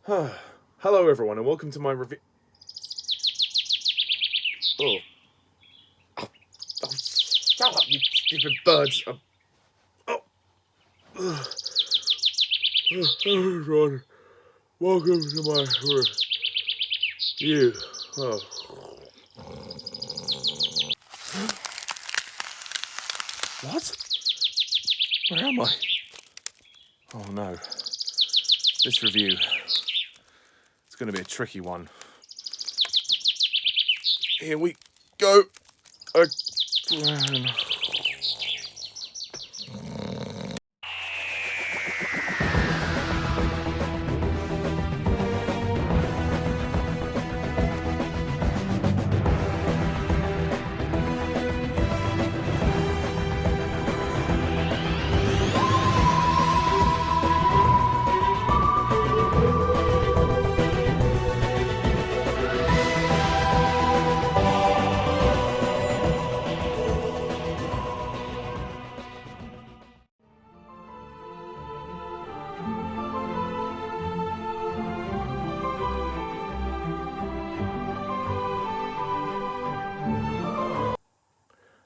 Hello everyone and welcome to my review. Oh. Oh, shut up, you stupid birds. Oh. Hello everyone. Welcome to my review. Oh. What? Where am I? Oh no. This review. It's going to be a tricky one. Here we go.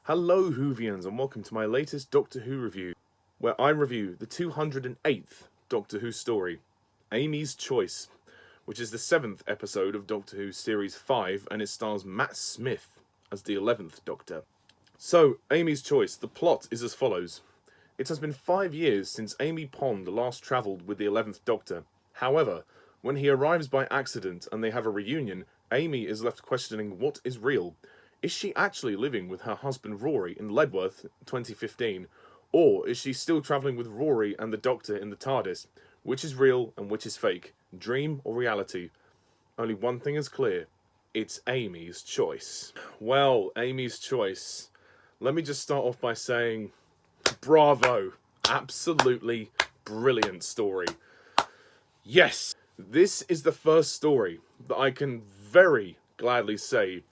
Hello Whovians and welcome to my latest Doctor Who review, where I review the 208th Doctor Who story, Amy's Choice, which is the 7th episode of Doctor Who Series 5 and it stars Matt Smith as the 11th Doctor. So, Amy's Choice, the plot is as follows. It has been 5 years since Amy Pond last travelled with the 11th Doctor. However, when he arrives by accident and they have a reunion, Amy is left questioning what is real. Is she actually living with her husband Rory in Ledworth 2015? Or is she still travelling with Rory and the Doctor in the TARDIS? Which is real and which is fake? Dream or reality? Only one thing is clear. It's Amy's choice. Well, Amy's Choice. Let me just start off by saying, bravo. Absolutely brilliant story. Yes, this is the first story that I can very gladly say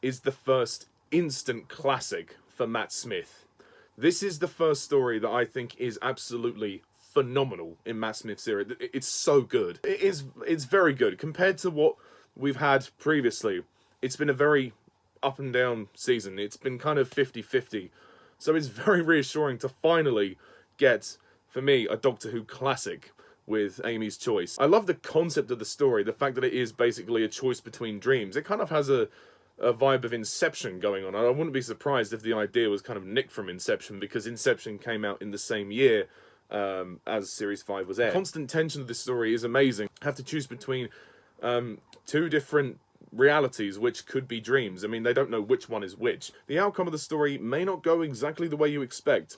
is the first instant classic for Matt Smith. This is the first story that I think is absolutely phenomenal in Matt Smith's era. It's so good. It's very good. Compared to what we've had previously, it's been a very up and down season. It's been kind of 50-50. So it's very reassuring to finally get, for me, a Doctor Who classic with Amy's Choice. I love the concept of the story, the fact that it is basically a choice between dreams. It kind of has a vibe of Inception going on. I wouldn't be surprised if the idea was kind of nicked from Inception, because Inception came out in the same year as Series 5 was aired. The constant tension of this story is amazing. I have to choose between two different realities which could be dreams. I mean, they don't know which one is which. The outcome of the story may not go exactly the way you expect,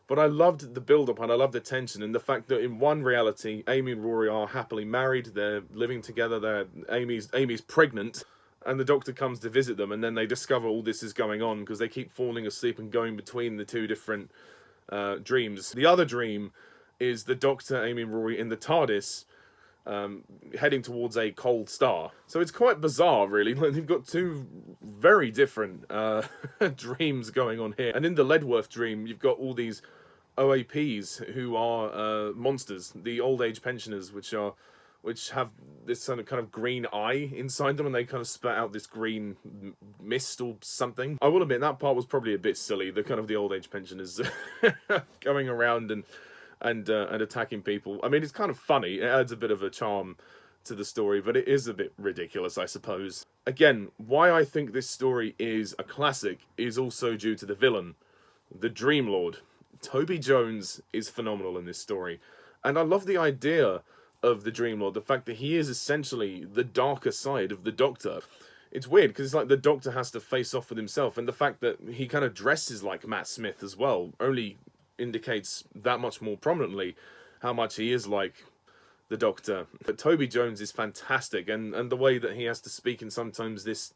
but I loved the build-up and I loved the tension and the fact that in one reality, Amy and Rory are happily married, they're living together, Amy's pregnant, and the Doctor comes to visit them, and then they discover all this is going on because they keep falling asleep and going between the two different dreams. The other dream is the Doctor, Amy and Rory in the TARDIS heading towards a cold star. So it's quite bizarre, really. They've got two very different dreams going on here. And in the Ledworth dream, you've got all these OAPs who are monsters, the old age pensioners, which have this kind of green eye inside them, and they kind of spat out this green mist or something. I will admit that part was probably a bit silly. The old age pensioners going around and attacking people. I mean, it's kind of funny. It adds a bit of a charm to the story, but it is a bit ridiculous, I suppose. Again, why I think this story is a classic is also due to the villain, the Dream Lord. Toby Jones is phenomenal in this story, and I love the idea of the Dream Lord, the fact that he is essentially the darker side of the Doctor. It's weird, because it's like the Doctor has to face off with himself, and the fact that he kind of dresses like Matt Smith as well only indicates that much more prominently how much he is like the Doctor. But Toby Jones is fantastic, and the way that he has to speak in sometimes this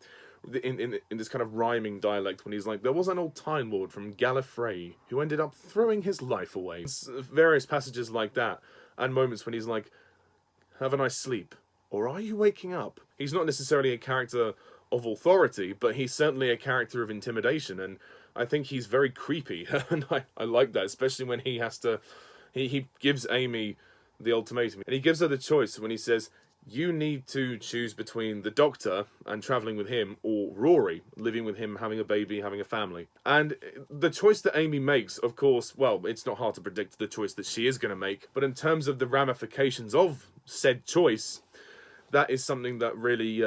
in this kind of rhyming dialect when he's like, there was an old Time Lord from Gallifrey who ended up throwing his life away. Various passages like that, and moments when he's like, have a nice sleep, or are you waking up? He's not necessarily a character of authority, but he's certainly a character of intimidation, and I think he's very creepy, and I like that, especially when he has to, he gives Amy the ultimatum, and he gives her the choice when he says, you need to choose between the Doctor and traveling with him, or Rory, living with him, having a baby, having a family. And the choice that Amy makes, of course, well, it's not hard to predict the choice that she is going to make, but in terms of the ramifications of said choice, that is something that really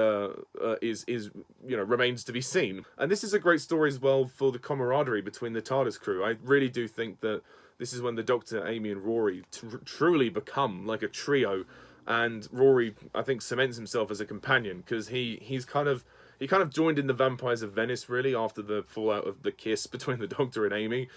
is remains to be seen. And this is a great story as well for the camaraderie between the TARDIS crew. I really do think that this is when the Doctor, Amy, and Rory truly become like a trio. And Rory, I think, cements himself as a companion, because he kind of joined in the Vampires of Venice, really, after the fallout of the kiss between the Doctor and Amy.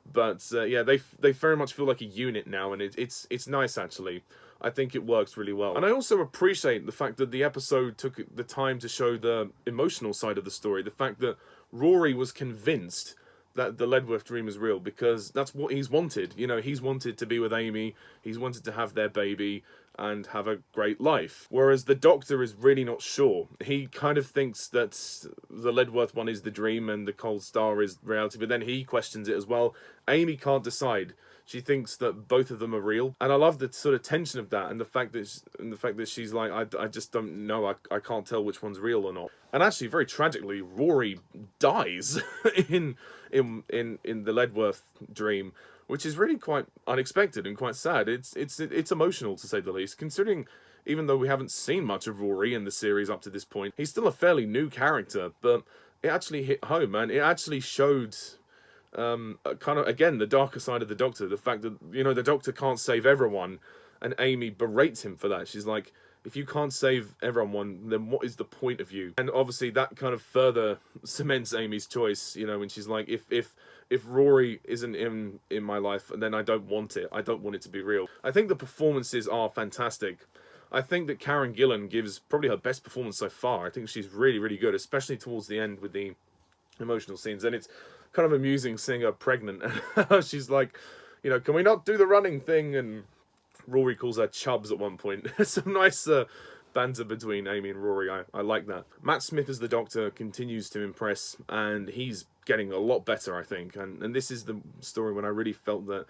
But yeah, they very much feel like a unit now, and it's nice, actually. I think it works really well. And I also appreciate the fact that the episode took the time to show the emotional side of the story. The fact that Rory was convinced that the Ledworth dream is real, because that's what he's wanted. You know, he's wanted to be with Amy, he's wanted to have their baby and have a great life. Whereas the Doctor is really not sure. He kind of thinks that the Ledworth one is the dream and the Cold Star is reality, but then he questions it as well. Amy can't decide. She thinks that both of them are real, and I love the sort of tension of that, and the fact that she's like, I just don't know, I can't tell which one's real or not. And actually, very tragically, Rory dies in the Ledworth dream, which is really quite unexpected and quite sad. It's emotional, to say the least, considering even though we haven't seen much of Rory in the series up to this point, he's still a fairly new character, but it actually hit home, and it actually showed kind of, again, the darker side of the Doctor. The fact that, the Doctor can't save everyone, and Amy berates him for that. She's like, if you can't save everyone, then what is the point of you? And obviously that kind of further cements Amy's choice, when she's like, if Rory isn't in my life, then I don't want it. I don't want it to be real. I think the performances are fantastic. I think that Karen Gillan gives probably her best performance so far. I think she's really, really good, especially towards the end with the emotional scenes. And it's kind of amusing seeing her pregnant. She's like, can we not do the running thing? And Rory calls her Chubs at one point. Some nice banter between Amy and Rory. I like that. Matt Smith as the Doctor continues to impress, and he's getting a lot better, I think. And this is the story when I really felt that,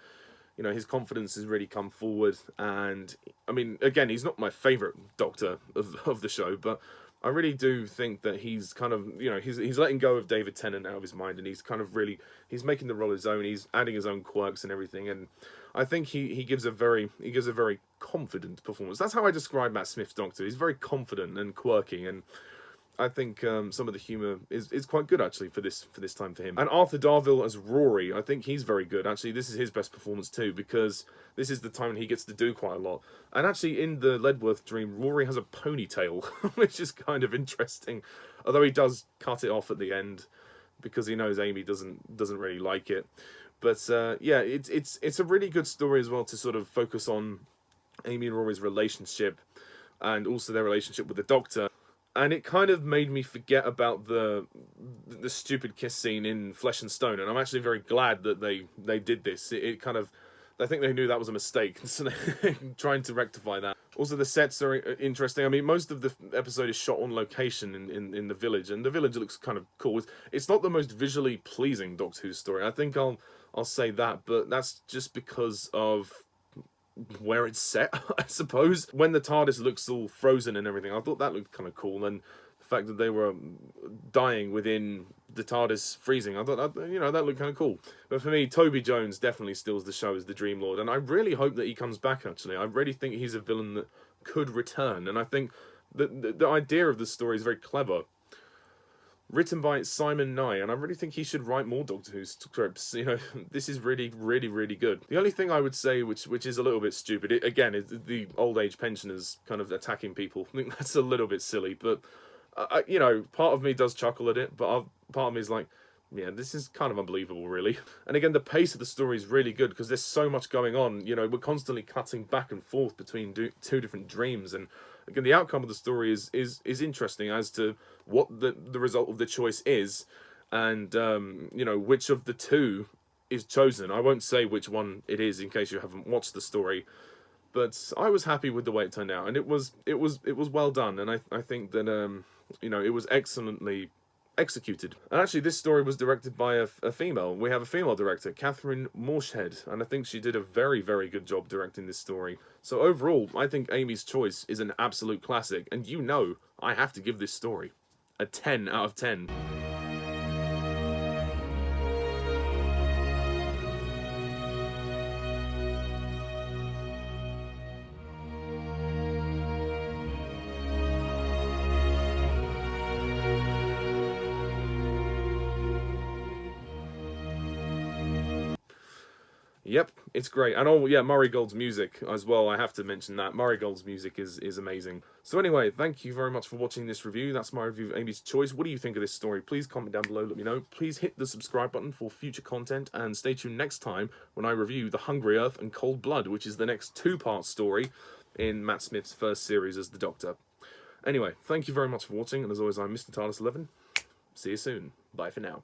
his confidence has really come forward. And, I mean, again, he's not my favourite Doctor of the show, but I really do think that he's kind of, he's letting go of David Tennant out of his mind, and he's kind of really, he's making the role his own. He's adding his own quirks and everything, and I think he gives a very confident performance. That's how I describe Matt Smith's Doctor. He's very confident and quirky, and I think some of the humour is quite good, actually, for this time for him. And Arthur Darvill as Rory, I think he's very good. Actually, this is his best performance too, because this is the time when he gets to do quite a lot. And actually, in the Ledworth dream, Rory has a ponytail, which is kind of interesting. Although he does cut it off at the end, because he knows Amy doesn't really like it. But yeah, it's a really good story as well to sort of focus on Amy and Rory's relationship, and also their relationship with the Doctor. And it kind of made me forget about the stupid kiss scene in Flesh and Stone, and I'm actually very glad that they did this. It kind of, I think they knew that was a mistake, so they're trying to rectify that. Also, the sets are interesting. I mean, most of the episode is shot on location in the village, and the village looks kind of cool. It's not the most visually pleasing Doctor Who story. I think I'll say that, but that's just because of where it's set, I suppose. When the TARDIS looks all frozen and everything, I thought that looked kind of cool, and the fact that they were dying within the TARDIS freezing, I thought that, that looked kind of cool. But for me, Toby Jones definitely steals the show as the Dream Lord, and I really hope that he comes back, actually. I really think he's a villain that could return, and I think that the idea of the story is very clever. Written by Simon Nye, and I really think he should write more Doctor Who scripts. This is really, really, really good. The only thing I would say, which is a little bit stupid, again, is the old age pensioners kind of attacking people. I think that's a little bit silly, but part of me does chuckle at it, but part of me is like, yeah, this is kind of unbelievable, really. And again, the pace of the story is really good because there's so much going on. We're constantly cutting back and forth between two different dreams, and again, the outcome of the story is interesting as to what the result of the choice is, and which of the two is chosen. I won't say which one it is in case you haven't watched the story, but I was happy with the way it turned out, and it was well done, and I think that it was excellently executed. And actually, this story was directed by a female. We have a female director, Catherine Morshead, and I think she did a very, very good job directing this story. So overall, I think Amy's Choice is an absolute classic, and you know I have to give this story a 10 out of 10. Yep, it's great. And oh yeah, Murray Gold's music as well, I have to mention that. Murray Gold's music is amazing. So anyway, thank you very much for watching this review. That's my review of Amy's Choice. What do you think of this story? Please comment down below, let me know. Please hit the subscribe button for future content, and stay tuned next time when I review The Hungry Earth and Cold Blood, which is the next two-part story in Matt Smith's first series as the Doctor. Anyway, thank you very much for watching, and as always, I'm Mr. TARDIS11. See you soon. Bye for now.